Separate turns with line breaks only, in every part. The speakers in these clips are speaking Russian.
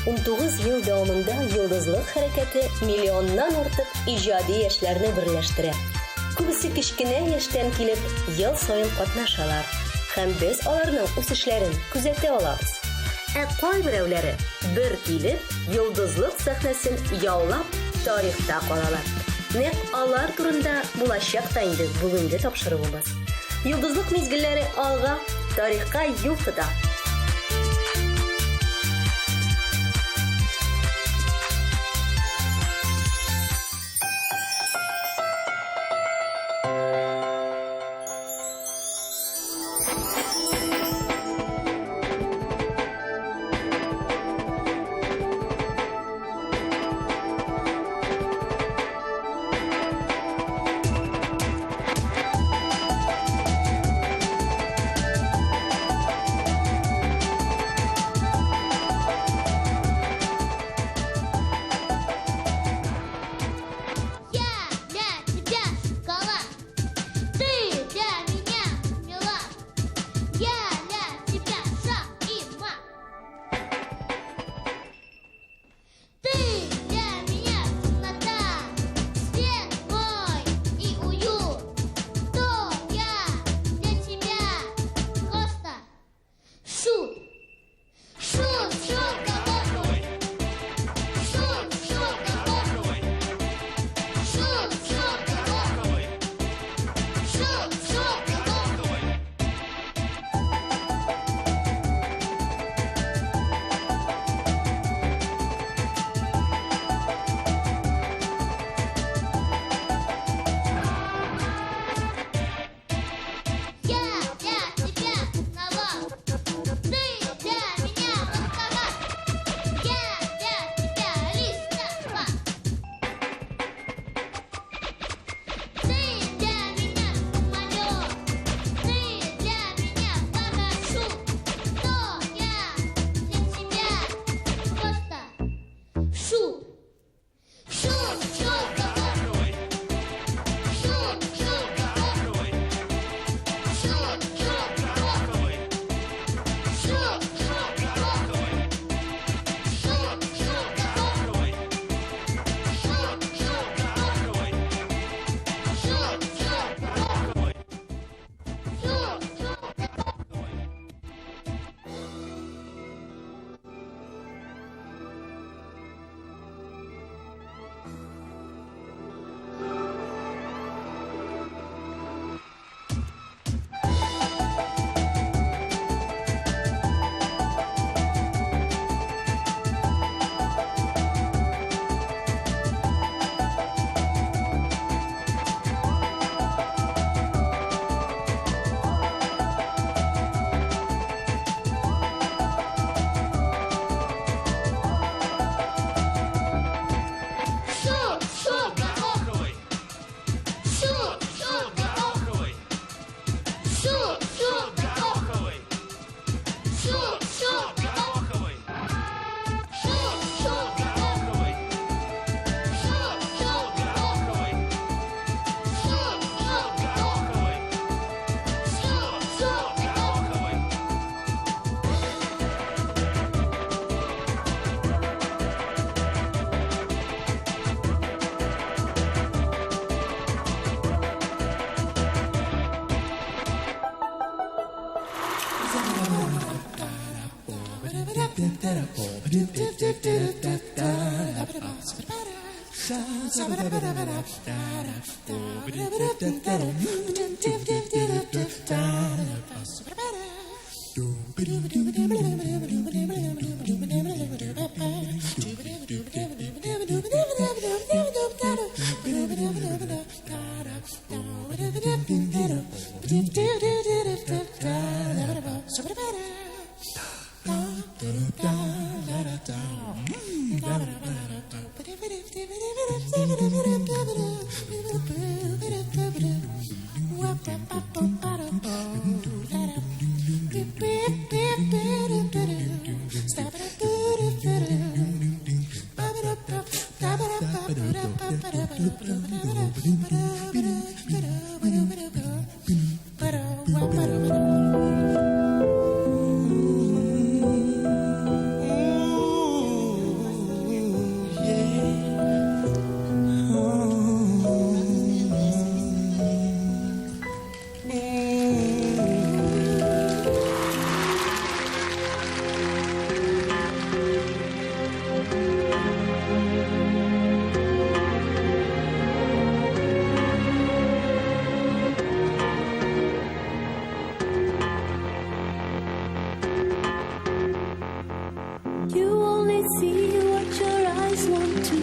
19 ел дәвамында Йолдызлык хәрәкәте миллионнан артык иҗади яшьләрне берләштерә. Күбесе кечкенә яшьтән килеп, ел саен катнашалар. Һәм без аларның үсешләрен күзәтә алабыз. Кайберәүләре бер килеп, Йолдызлык сәхнәсен яулап, тарихта калалар. Нәкъ алар турында булачак та инде бүгенге тапшыруыбыз. Йолдызлык мизгелләре алга, тарихка юл тота.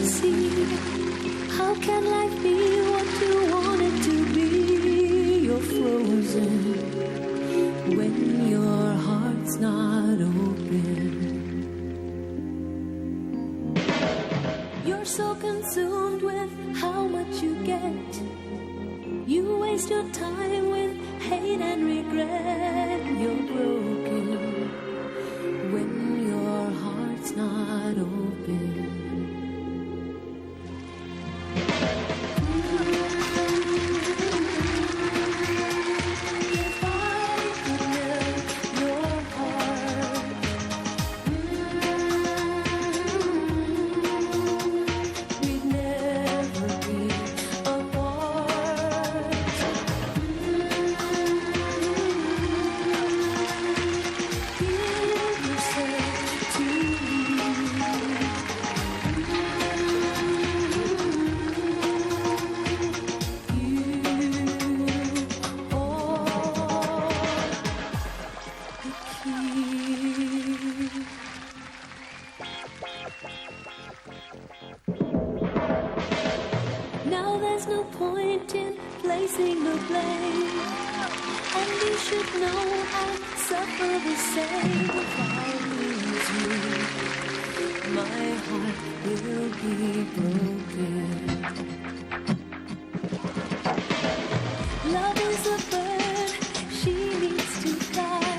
see. How can life be what you want it to be? You're frozen when your heart's not open. You're so consumed with how much you get. You waste your time with hate and regret. You're broken when your heart's not open. Now there's no point in placing the blame, and you should know I suffer the same. If I lose you, my heart will be broken. Love is a bird, she needs to fly.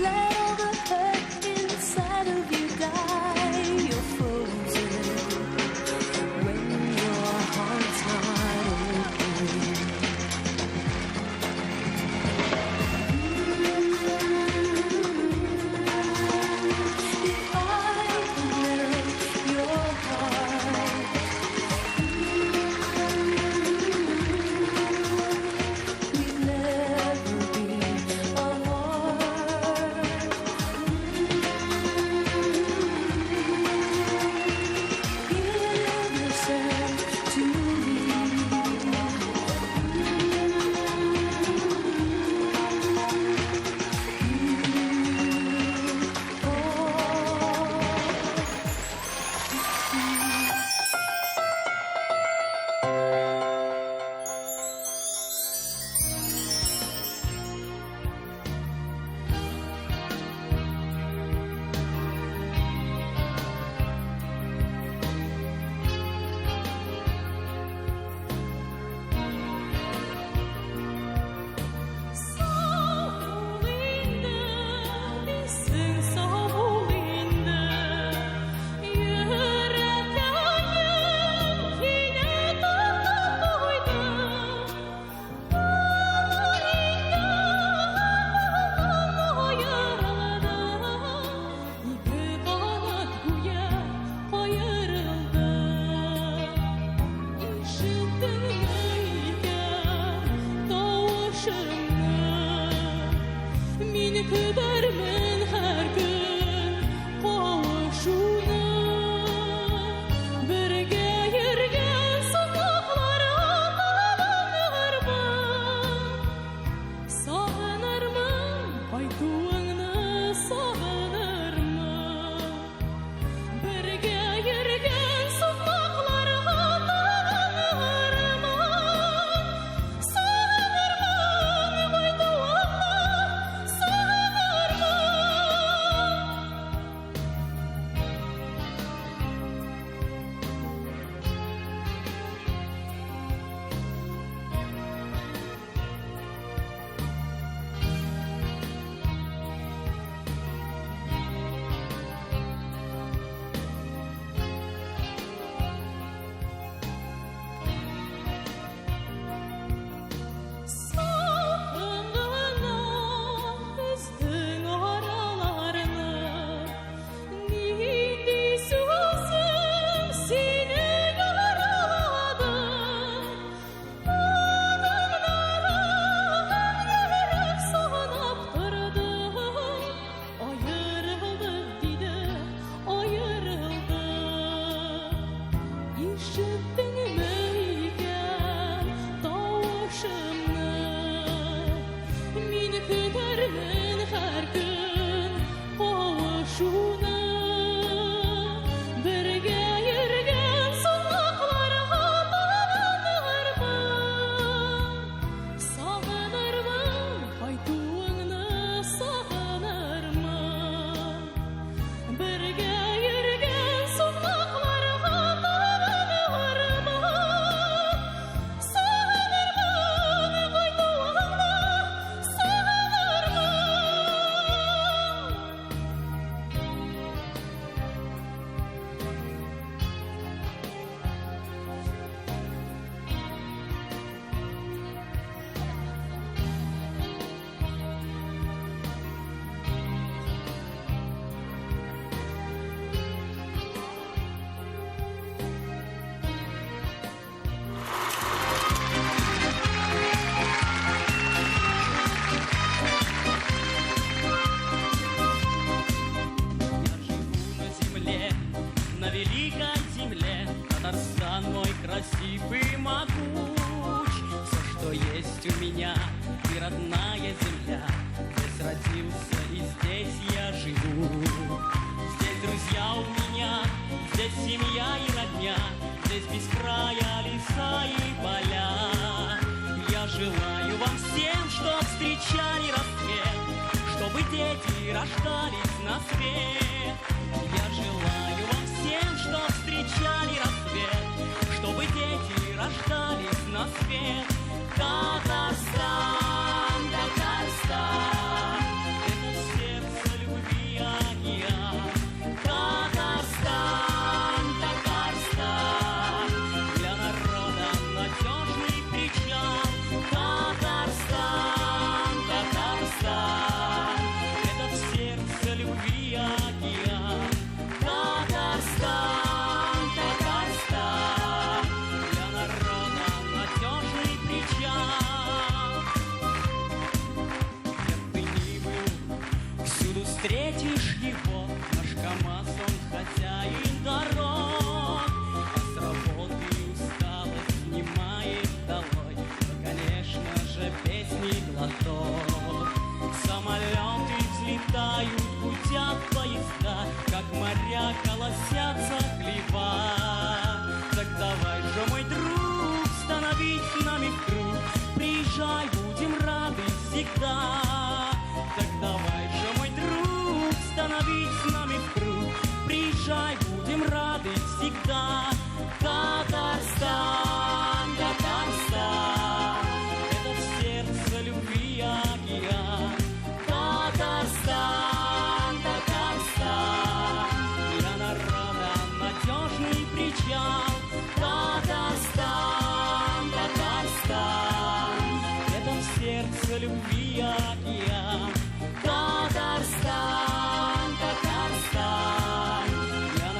Let all the hurt inside of you die. You're frozen when your heart's not open.
живу. Здесь друзья у меня, здесь семья и родня, здесь без края леса и поля. Я желаю вам всем, чтоб встречали рассвет, чтобы дети рождались на свет. Я желаю вам всем, чтоб встречали рассвет, чтобы дети рождались на свет. Татарстан, Татарстан, это сердце любви океан. Татарстан, Татарстан, для народа надежный причал. Татарстан, Татарстан, это в сердце любви океан. Татарстан, Татарстан, для народа надежный причал. Где бы ни был, всюду встретишь его. Наш КамАЗ, он хозяин дорог, а с работы усталость снимает долой. Ну, конечно же, песни глоток. Самолеты взлетают, гудят поезда, как моря колосятся хлеба. Так давай же, мой друг, становись с нами в круг, приезжай, будем рады всегда. Так давай же, мой друг, становись с нами в круг, приезжай, будем рады всегда. Татарстан, Татарстан, это в сердце любви океан. Татарстан, Татарстан, для народа надежный причал. Татарстан, Татарстан, это в сердце любви океан. Татарстан, Татарстан, для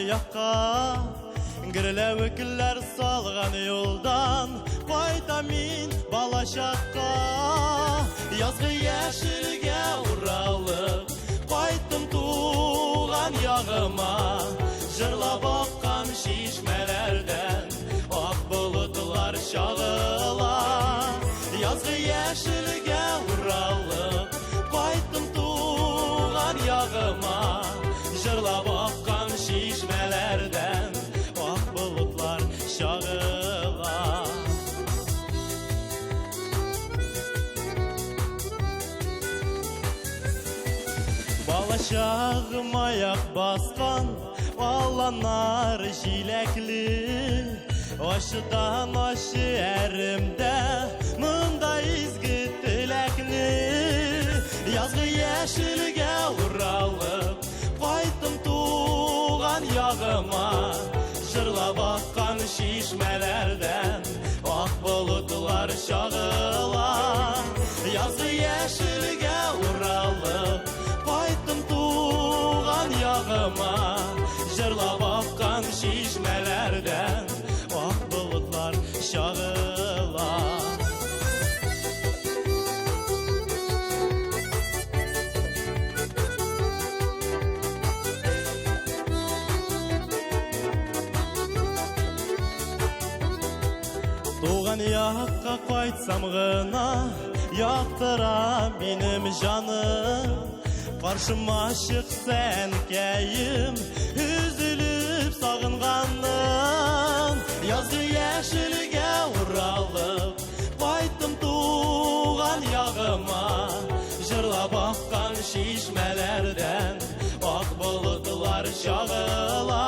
якка гірләвіклер салған юлдан қайтам мен бала шаққа язғы яшілге уралып қайттым туған яғыма жырлап аққан шишмелерден ақ бұлытлар шағыла язғы яшілге уралып қайттым туған яғыма жырлап аққан шишмелерден ақ бұлытлар шағыла бала шағым аяқ басқан аланар жиләклі ашыдан ашы әрімді мұнда изгі тіләклі язғы яшілге уралып қайттым туған яғыма жырлап аққан шишмелерден ақ бұлытлар шағыла язғы яшілге уралып қайттым туған яғыма жырлап аққан шишмелерден ақ бұлытлар шағыла туған яққа қайтсам ғына яқтыра менім жаным қаршыма шықса әнкәйім үзіліп сағынғаным язғы яшілге уралып қайттым туған яғыма жырлап аққан шишмелерден ақ бұлытлар шағыла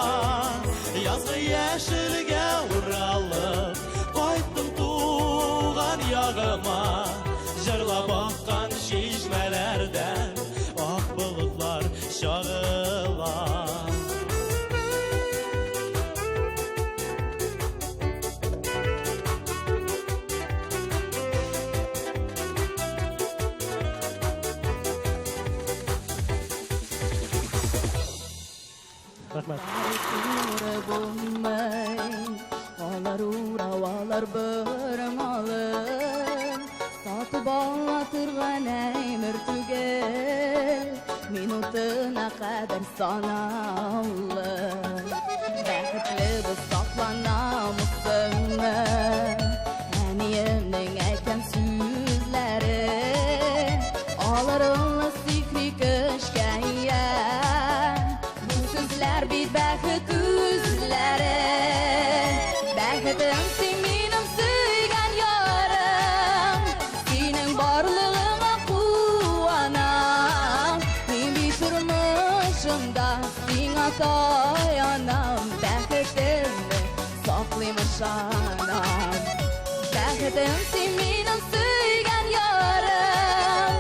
язғы яшілге уралып қайттым туған яғыма жырлап аққан шишмелерден ақ бұлытлар шағыла
Рахмет.
Алар уралар бұрмалы Сатып ала тұрған әймір түгел Минутына қадар санаулы Бәхітлі біз сақланамызсыңы Әниемнің әйткен сөзлері Аларылы сикри кішкәйе Бұл сөзлер бит бәхіт үзлері Бәхітім сен менің сүйген ярым Сенің барлығыма қуанам Мен бей тұрмышымда сен таянам Бәхітімді сақлаймыш анам Бәхітім сен менің сүйген ярым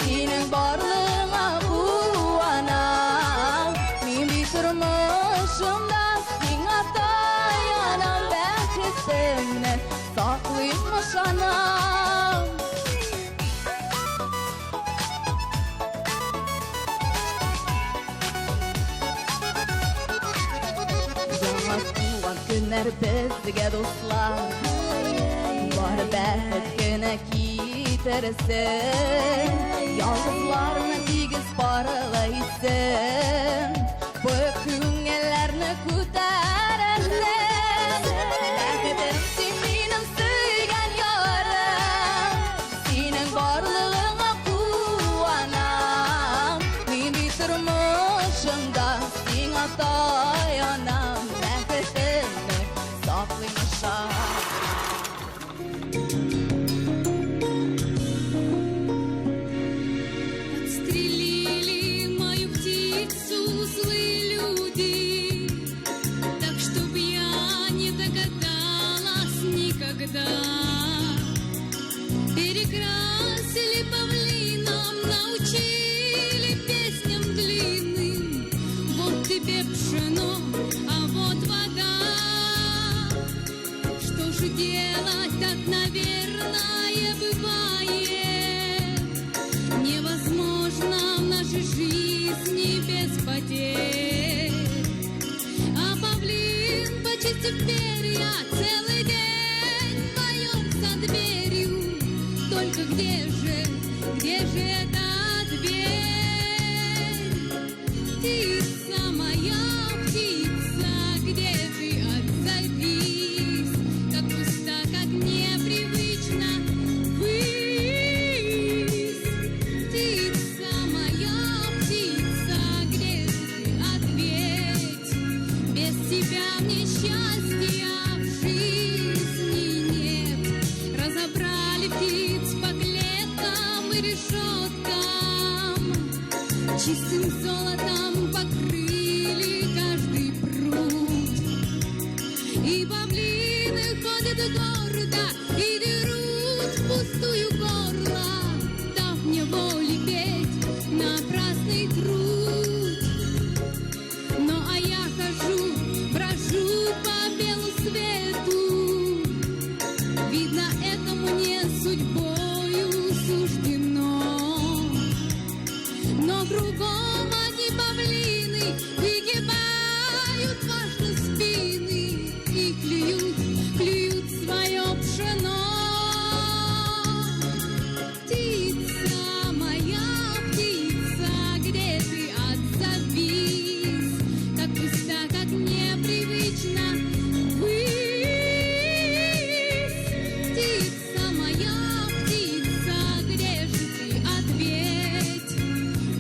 Сенің барлығыма қуанам Мен бей тұрмышымда сен таянам Бәхітімді сақлаймыш анам Жаңа туған күнер бізге достар Бар бәхіт күні кетірсін Ялғызларны тегіз парылайсың Бұл күңелерні көтәрірсің Бәхітім сен менің сүйген ярым Сенің барлығыңа қуанам Мен бей тұрмышымда сен таянам Бәхітімді сақлаймыш
Подстрелили мою птицу злые люди, так чтоб я не догадалась никогда. Перекрасили павлином, научили песням длинным. Вот тебе пшено, а вот вода. Что же делать, так, наверное, бывает. Невозможно в нашей жизни без потерь. А теперь я целый день в твоем за дверью. Только где же эта дверь? Птица моя, птица, где ты, отзовись? Как пусто, как непривычно высь. Птица моя, птица, где же ты, ответь? Без тебя мне счастья в жизни нет. Разобрали птиц по клеткам и решеткам, чистым золотом покрыли каждый пруд. И павлины ходят гордо и дерут пустую горло, дав мне воли петь напрасный труд. Ну а я хожу, брожу по белу свету, видно, это мне судьбою суждено. Но кругом одни павлины выгибают важно спины и клюют свое пшено. Птица моя, птица, где ты, отзовись? Как пусто, как непривычно высь. Птица моя, птица, где же ты, ответь?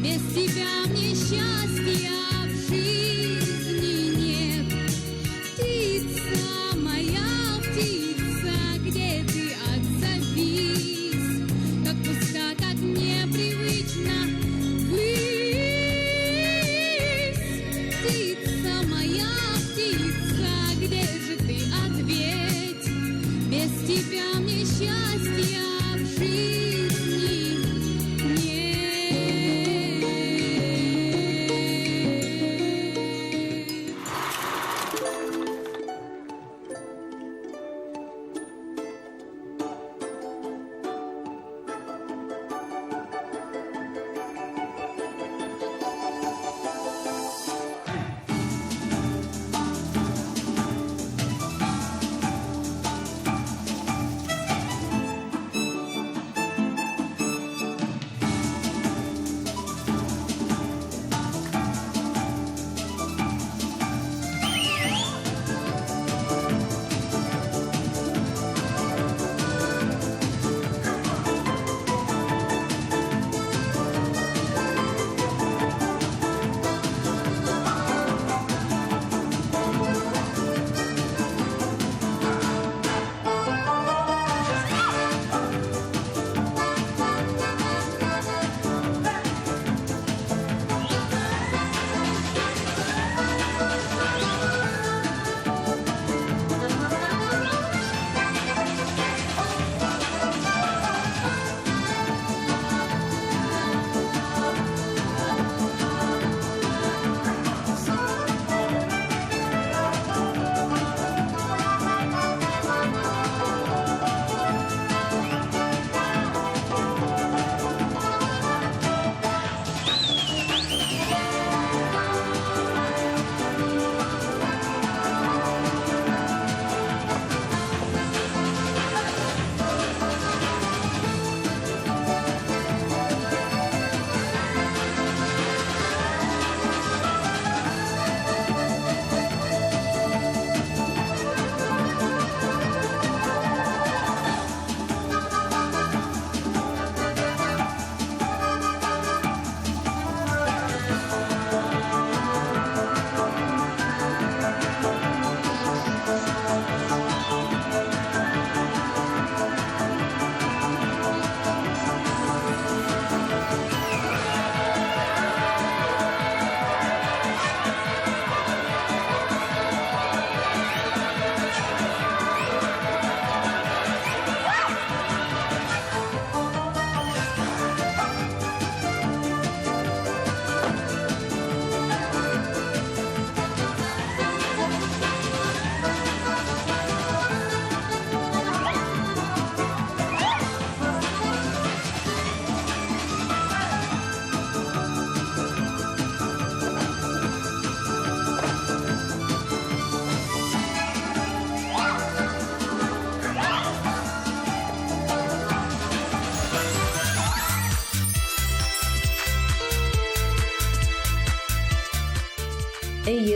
Без тебя мне счастья в жизни нет. Птица моя, птица, где ты, отзовись? Как пусто, как непривычно высь. Птица моя, птица, где же ты, ответь? Без тебя мне счастья в жизни нет.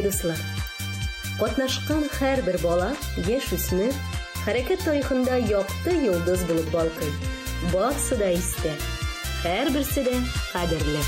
дуслар. Катнашкан һәрбер бала, яшь үсмер, хәрәкәт тарихында якты йолдыз булып балкый. Барсы да истә, һәрберсе дә кадерле.